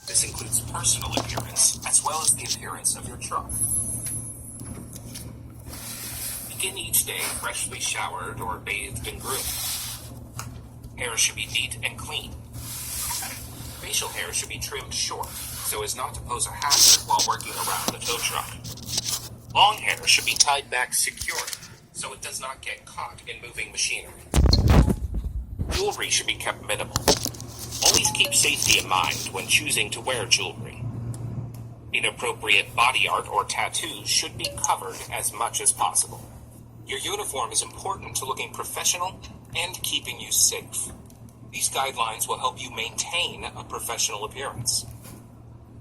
This includes personal appearance as well as the appearance of your truck. Begin each day freshly showered or bathed and groomed. Hair should be neat and clean. Facial hair should be trimmed short so as not to pose a hazard while working around the tow truck. Long hair should be tied back securely so it does not get caught in moving machinery. Jewelry should be kept minimal. Always keep safety in mind when choosing to wear jewelry. Inappropriate body art or tattoos should be covered as much as possible. Your uniform is important to looking professional and keeping you safe. These guidelines will help you maintain a professional appearance.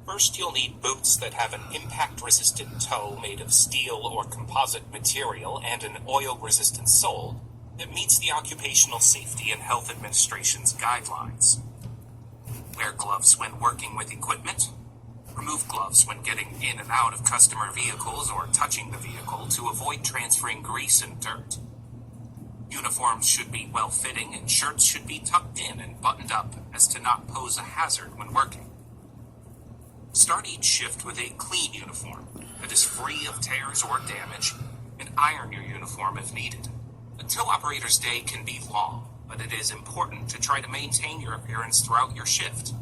First, you'll need boots that have an impact-resistant toe made of steel or composite material and an oil-resistant sole that meets the Occupational Safety and Health Administration's guidelines. Wear gloves when working with equipment. Remove gloves when getting in and out of customer vehicles or touching the vehicle to avoid transferring grease and dirt. Uniforms should be well-fitting and shirts should be tucked in and buttoned up as to not pose a hazard when working. Start each shift with a clean uniform that is free of tears or damage, and iron your uniform if needed. A tow operator's day can be long, but it is important to try to maintain your appearance throughout your shift.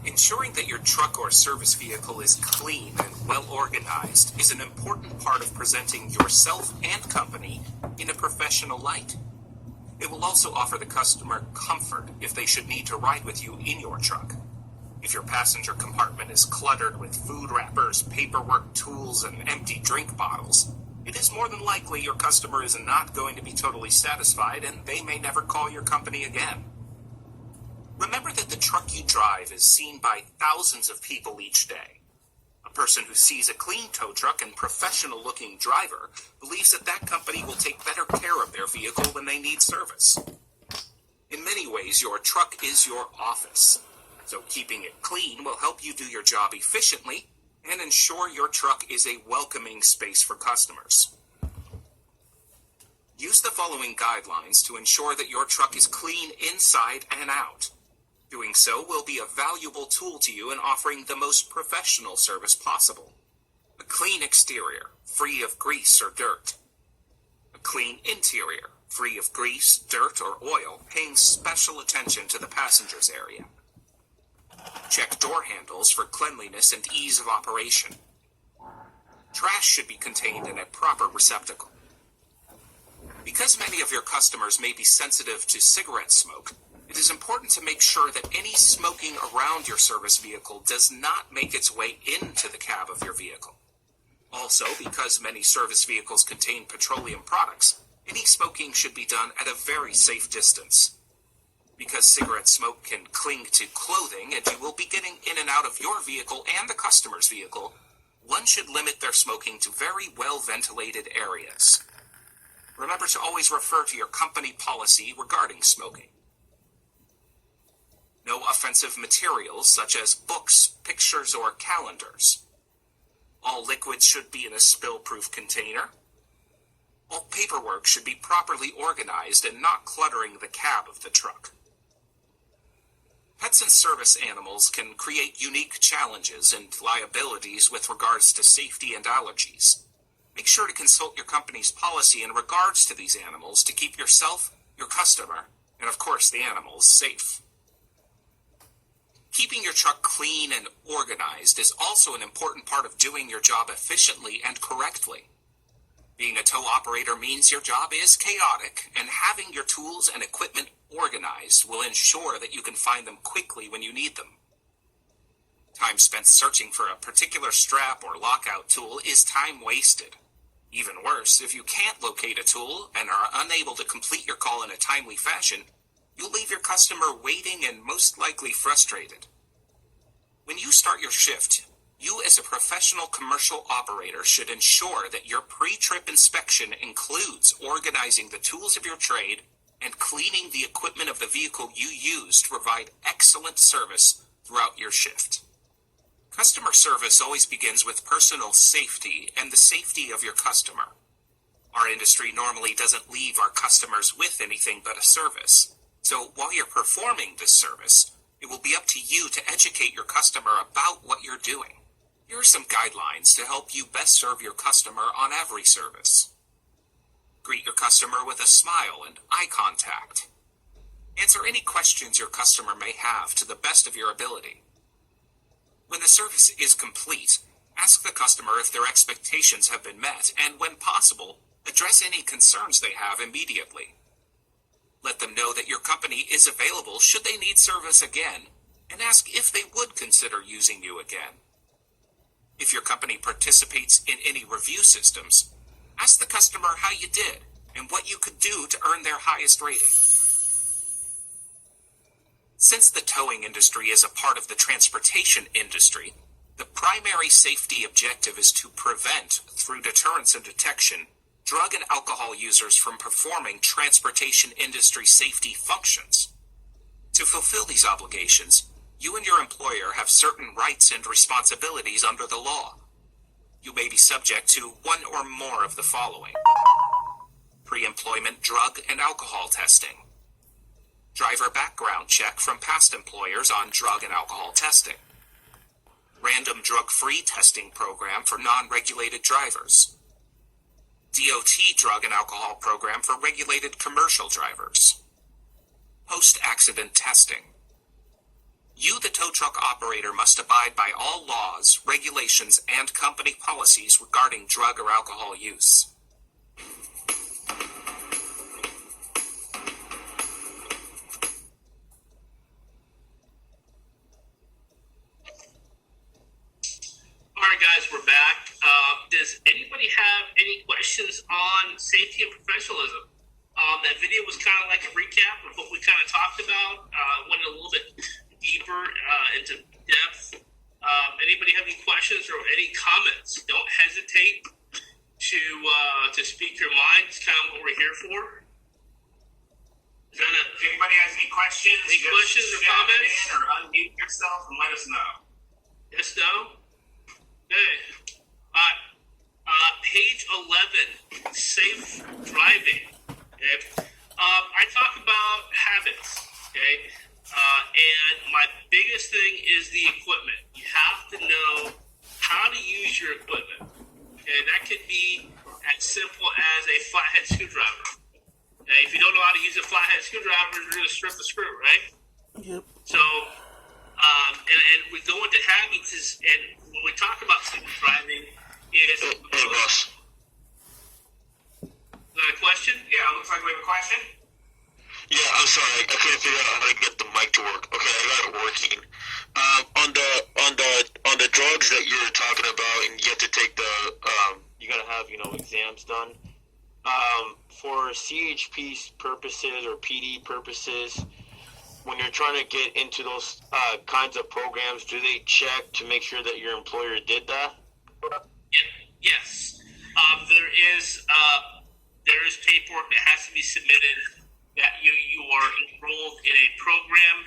Ensuring that your truck or service vehicle is clean and well organized is an important part of presenting yourself and company in a professional light. It will also offer the customer comfort if they should need to ride with you in your truck. If your passenger compartment is cluttered with food wrappers, paperwork, tools, and empty drink bottles, it is more than likely your customer is not going to be totally satisfied and they may never call your company again. Remember that the truck you drive is seen by thousands of people each day. A person who sees a clean tow truck and professional-looking driver believes that that company will take better care of their vehicle when they need service. In many ways, your truck is your office, so keeping it clean will help you do your job efficiently and ensure your truck is a welcoming space for customers. Use the following guidelines to ensure that your truck is clean inside and out. Doing so will be a valuable tool to you in offering the most professional service possible. A clean exterior, free of grease or dirt. A clean interior, free of grease, dirt, or oil, paying special attention to the passenger's area. Check door handles for cleanliness and ease of operation. Trash should be contained in a proper receptacle. Because many of your customers may be sensitive to cigarette smoke, it is important to make sure that any smoking around your service vehicle does not make its way into the cab of your vehicle. Also, because many service vehicles contain petroleum products, any smoking should be done at a very safe distance. Because cigarette smoke can cling to clothing and you will be getting in and out of your vehicle and the customer's vehicle, one should limit their smoking to very well-ventilated areas. Remember to always refer to your company policy regarding smoking. No offensive materials such as books, pictures, or calendars. All liquids should be in a spill-proof container. All paperwork should be properly organized and not cluttering the cab of the truck. Pets and service animals can create unique challenges and liabilities with regards to safety and allergies. Make sure to consult your company's policy in regards to these animals to keep yourself, your customer, and of course the animals safe. Keeping your truck clean and organized is also an important part of doing your job efficiently and correctly. Being a tow operator means your job is chaotic, and having your tools and equipment organized will ensure that you can find them quickly when you need them. Time spent searching for a particular strap or lockout tool is time wasted. Even worse, if you can't locate a tool and are unable to complete your call in a timely fashion, you'll leave your customer waiting and most likely frustrated. When you start your shift, you as a professional commercial operator should ensure that your pre-trip inspection includes organizing the tools of your trade and cleaning the equipment of the vehicle you use to provide excellent service throughout your shift. Customer service always begins with personal safety and the safety of your customer. Our industry normally doesn't leave our customers with anything but a service. So while you're performing this service, It will be up to you to educate your customer about what you're doing. Here are some guidelines to help you best serve your customer on every service. Greet your customer with a smile and eye contact. Answer any questions your customer may have to the best of your ability. When the service is complete, ask the customer if their expectations have been met, and when possible, address any concerns they have immediately. Let them know that your company is available should they need service again, and ask if they would consider using you again. If your company participates in any review systems, ask the customer how you did and what you could do to earn their highest rating. Since the towing industry is a part of the transportation industry, the primary safety objective is to prevent, through deterrence and detection, drug and alcohol users from performing transportation industry safety functions. To fulfill these obligations, you and your employer have certain rights and responsibilities under the law. You may be subject to one or more of the following: pre-employment drug and alcohol testing, driver background check from past employers on drug and alcohol testing, random drug-free testing program for non-regulated drivers, DOT drug and alcohol program for regulated commercial drivers, post-accident testing. You, the tow truck operator, must abide by all laws, regulations, and company policies regarding drug or alcohol use. All right, guys, we're back. Does anybody have any questions on safety and professionalism? That video was kind of like a recap of what we kind of talked about. Went a little bit deeper into depth. Anybody have any questions or any comments? Don't hesitate to speak your mind. It's kind of what we're here for. If anybody has any questions, or comments, or unmute yourself and let us know. Yes, no. Okay. Page 11, safe driving. Okay. I talk about habits. Okay. And my biggest thing is the equipment. You have to know how to use your equipment. Okay. That could be as simple as a flathead screwdriver. Okay. If you don't know how to use a flathead screwdriver, you're going to strip the screw, right? Yep. So, and we go into habits, and when we talk about safe driving, is... Hey, boss. Is that a question? Yeah, looks like we have a question. Yeah, I'm sorry. I couldn't figure out how to get the mic to work. Okay, I got it working. On the drugs that you're talking about, and you have to take the you gotta have exams done. For CHP purposes or PD purposes, when you're trying to get into those kinds of programs, do they check to make sure that your employer did that? Yes. There is paperwork that has to be submitted that you are enrolled in a program,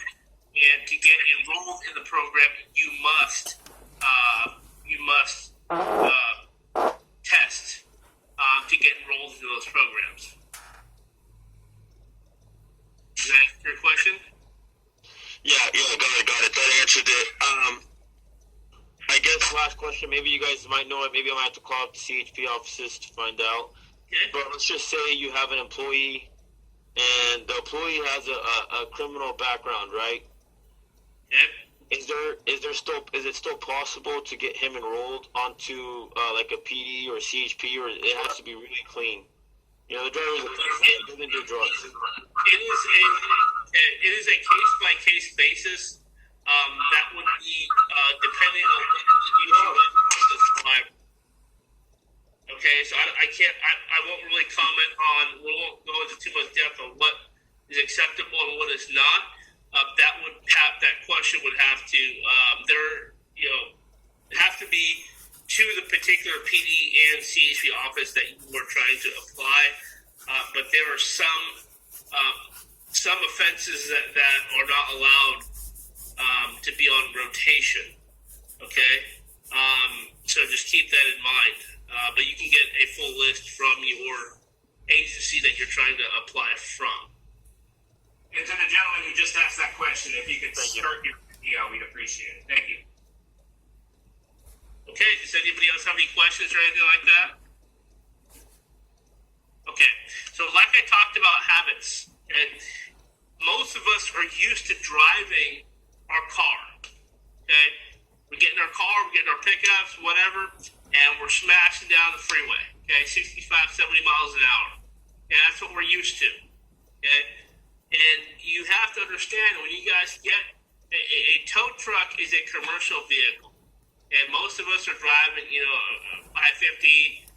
and to get enrolled in the program, you must test to get enrolled into those programs. Does that answer your question? Yeah, got it. That answered it. I guess last question, maybe you guys might know it, maybe I might have to call up the CHP offices to find out. Okay. But let's just say you have an employee, and the employee has a criminal background, right? Yeah. Is it still possible to get him enrolled onto like a PD or CHP, or it has to be really clean? The driver doesn't do drugs. It is a case-by-case basis. That would be depending on the driver. Okay, so I won't really comment on. We won't go into too much depth on what is acceptable and what is not. That question would have to have to be to the particular PD and CHP office that you are trying to apply. But there are some offenses that are not allowed to be on rotation. Okay, so just keep that in mind. But you can get a full list from your agency that you're trying to apply from. And to the gentleman who just asked that question, if you could start your video, we'd appreciate it. Thank you. Okay, does anybody else have any questions or anything like that? Okay, so like I talked about habits, and most of us are used to driving our car, okay? We get in our car, we get in our pickups, whatever, and we're smashing down the freeway, okay? 65, 70 miles an hour. Yeah, that's what we're used to, okay? And you have to understand, when you guys get a tow truck is a commercial vehicle, and most of us are driving, 550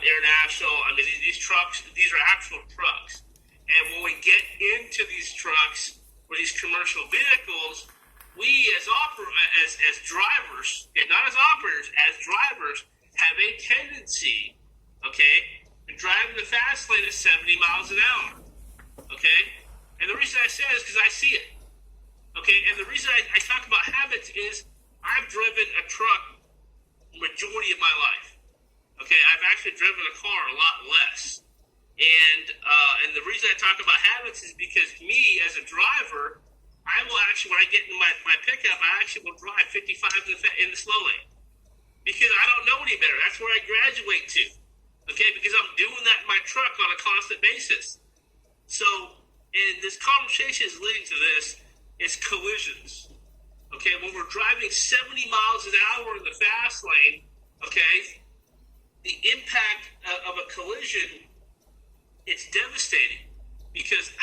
international. I mean, these trucks, these are actual trucks. And when we get into these trucks or these commercial vehicles, we as drivers, and not as operators, as drivers, have a tendency, okay, to drive in the fast lane at 70 miles an hour, okay? And the reason I say it is because I see it. Okay, and the reason I talk about habits is I've driven a truck majority of my life. Okay, I've actually driven a car a lot less. And the reason I talk about habits is because me, as a driver, I will actually, when I get in my pickup, I actually will drive 55 in the slow lane. Because I don't know any better. That's where I graduate to. Okay, because I'm doing that in my truck on a constant basis. So, and this conversation is leading to this, is collisions. Okay, when we're driving 70 miles an hour in the fast lane, okay, the impact of a collision, it's devastating. Because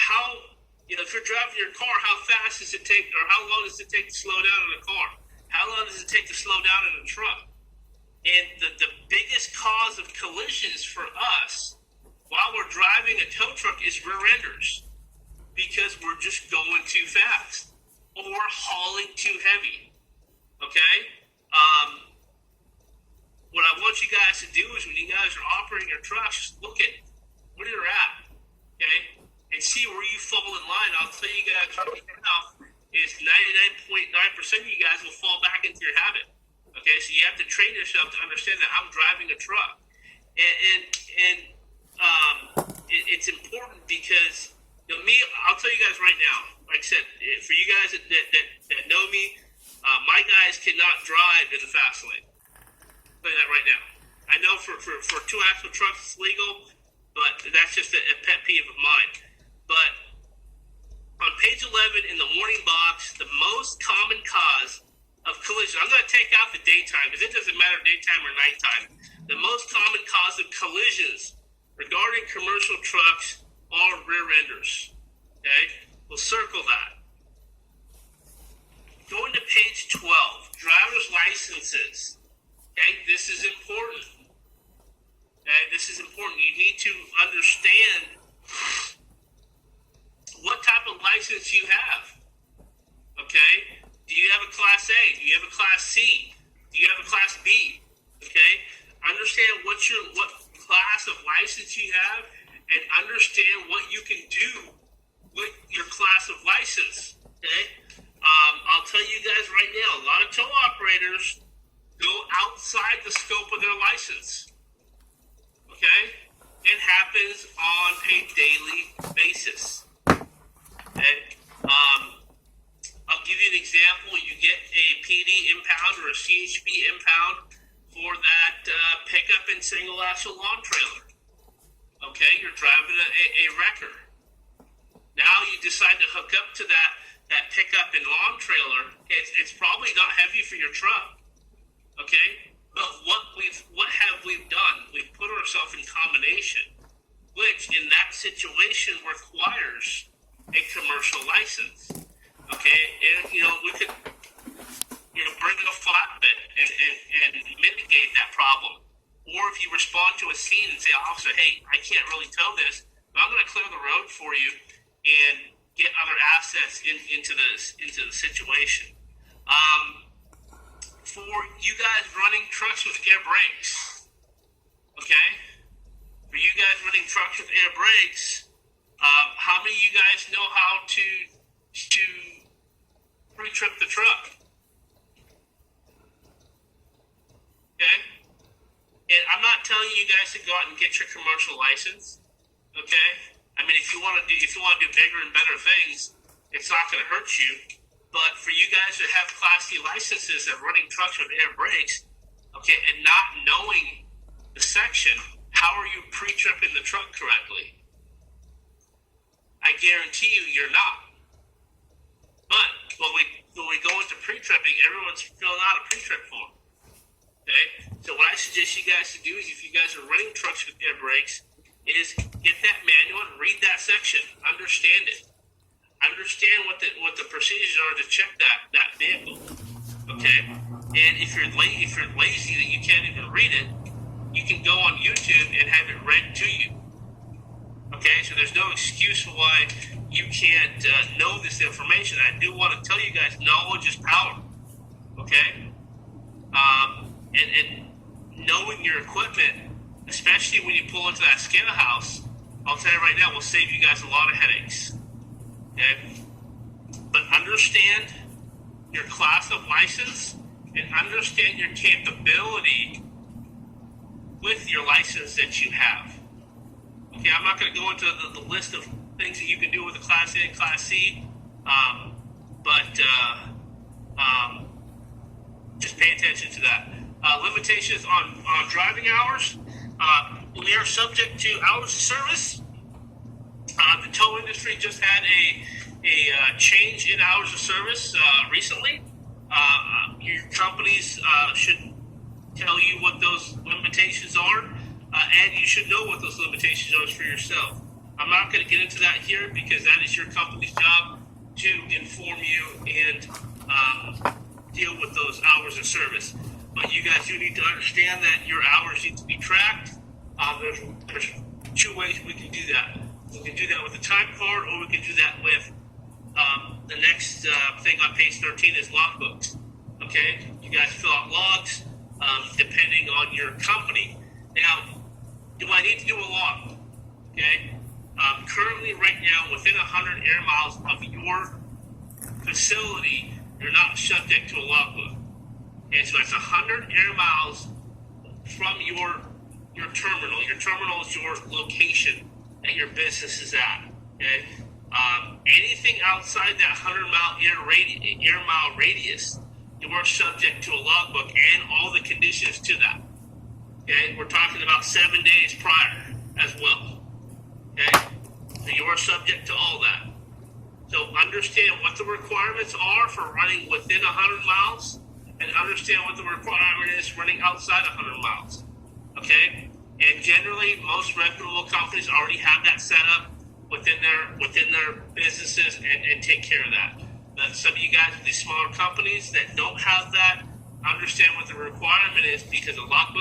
if you're driving your car, how fast does it take, or how long does it take to slow down in a car? How long does it take to slow down in a truck? And the biggest cause of collisions for us while we're driving a tow truck is rear enders. Because we're just going too fast or hauling too heavy, okay? What I want you guys to do is when you guys are operating your trucks, just look at where you're at, okay? And see where you fall in line. I'll tell you guys right now is 99.9% of you guys will fall back into your habit, okay? So you have to train yourself to understand that I'm driving a truck. It's important because me, I'll tell you guys right now, like I said, for you guys that know me, my guys cannot drive in the fast lane. I'll tell you that right now. I know for two axle trucks it's legal, but that's just a pet peeve of mine. But on page 11 in the warning box, the most common cause of collision, I'm going to take out the daytime because it doesn't matter daytime or nighttime. The most common cause of collisions regarding commercial trucks are rear enders. Okay? We'll circle that. Going to page 12, driver's licenses. Okay? This is important. Okay? This is important. You need to understand what type of license you have. Okay? Do you have a Class A? Do you have a Class C? Do you have a Class B? Okay? Understand what class of license you have, and understand what you can do with your class of license, okay? I'll tell you guys right now, a lot of tow operators go outside the scope of their license, okay? It happens on a daily basis, okay? I'll give you an example. You get a PD impound or a CHP impound for that pickup and single axle lawn trailer. Okay, you're driving a wrecker. Now you decide to hook up to that pickup and lawn trailer. It's probably not heavy for your truck. Okay, but what have we done? We've put ourselves in combination, which in that situation requires a commercial license. Okay, and we could bring in a flatbed and mitigate that problem. Or if you respond to a scene and say, officer, hey, I can't really tow this, but I'm going to clear the road for you and get other assets into the situation. For you guys running trucks with air brakes, okay? For you guys running trucks with air brakes, how many of you guys know how to pre-trip the truck? Okay? And I'm not telling you guys to go out and get your commercial license. Okay? I mean, if you want to do bigger and better things, It's not going to hurt you. But for you guys that have Class C licenses and running trucks with air brakes, okay, and not knowing the section, how are you pre-tripping the truck correctly? I guarantee you're not. But when we go into pre-tripping, everyone's filling out a pre-trip form. Okay? So what I suggest you guys to do is, if you guys are running trucks with air brakes, is get that manual and read that section. Understand it. Understand what the procedures are to check that vehicle. Okay? And if you're lazy that you can't even read it, you can go on YouTube and have it read to you. Okay? So there's no excuse for why you can't know this information. I do want to tell you guys, knowledge is power. Okay? And knowing your equipment, especially when you pull into that scale house, I'll tell you right now, will save you guys a lot of headaches. Okay? But understand your class of license and understand your capability with your license that you have. Okay, I'm not going to go into the list of things that you can do with a Class A and Class C, but just pay attention to that. Limitations on driving hours. We are subject to hours of service. The tow industry just had a change in hours of service recently. Your companies should tell you what those limitations are, and you should know what those limitations are for yourself. I'm not going to get into that here because that is your company's job to inform you and deal with those hours of service. But you guys do need to understand that your hours need to be tracked. There's two ways we can do that. We can do that with a time card, or we can do that with the next thing on page 13 is logbooks. Okay? You guys fill out logs depending on your company. Now, do I need to do a log? Okay? Currently, right now, within 100 air miles of your facility, you're not subject to a logbook. Okay, so it's 100 air miles from your terminal. Your terminal is your location that your business is at. Okay? Anything outside that 100 air mile radius, you are subject to a logbook and all the conditions to that. Okay, we're talking about 7 days prior as well. Okay, so you are subject to all that. So understand what the requirements are for running within 100 miles, and understand what the requirement is running outside 100 miles. Okay, and generally most reputable companies already have that set up within their businesses and take care of that. But some of you guys with these smaller companies that don't have that, understand what the requirement is, because a logbook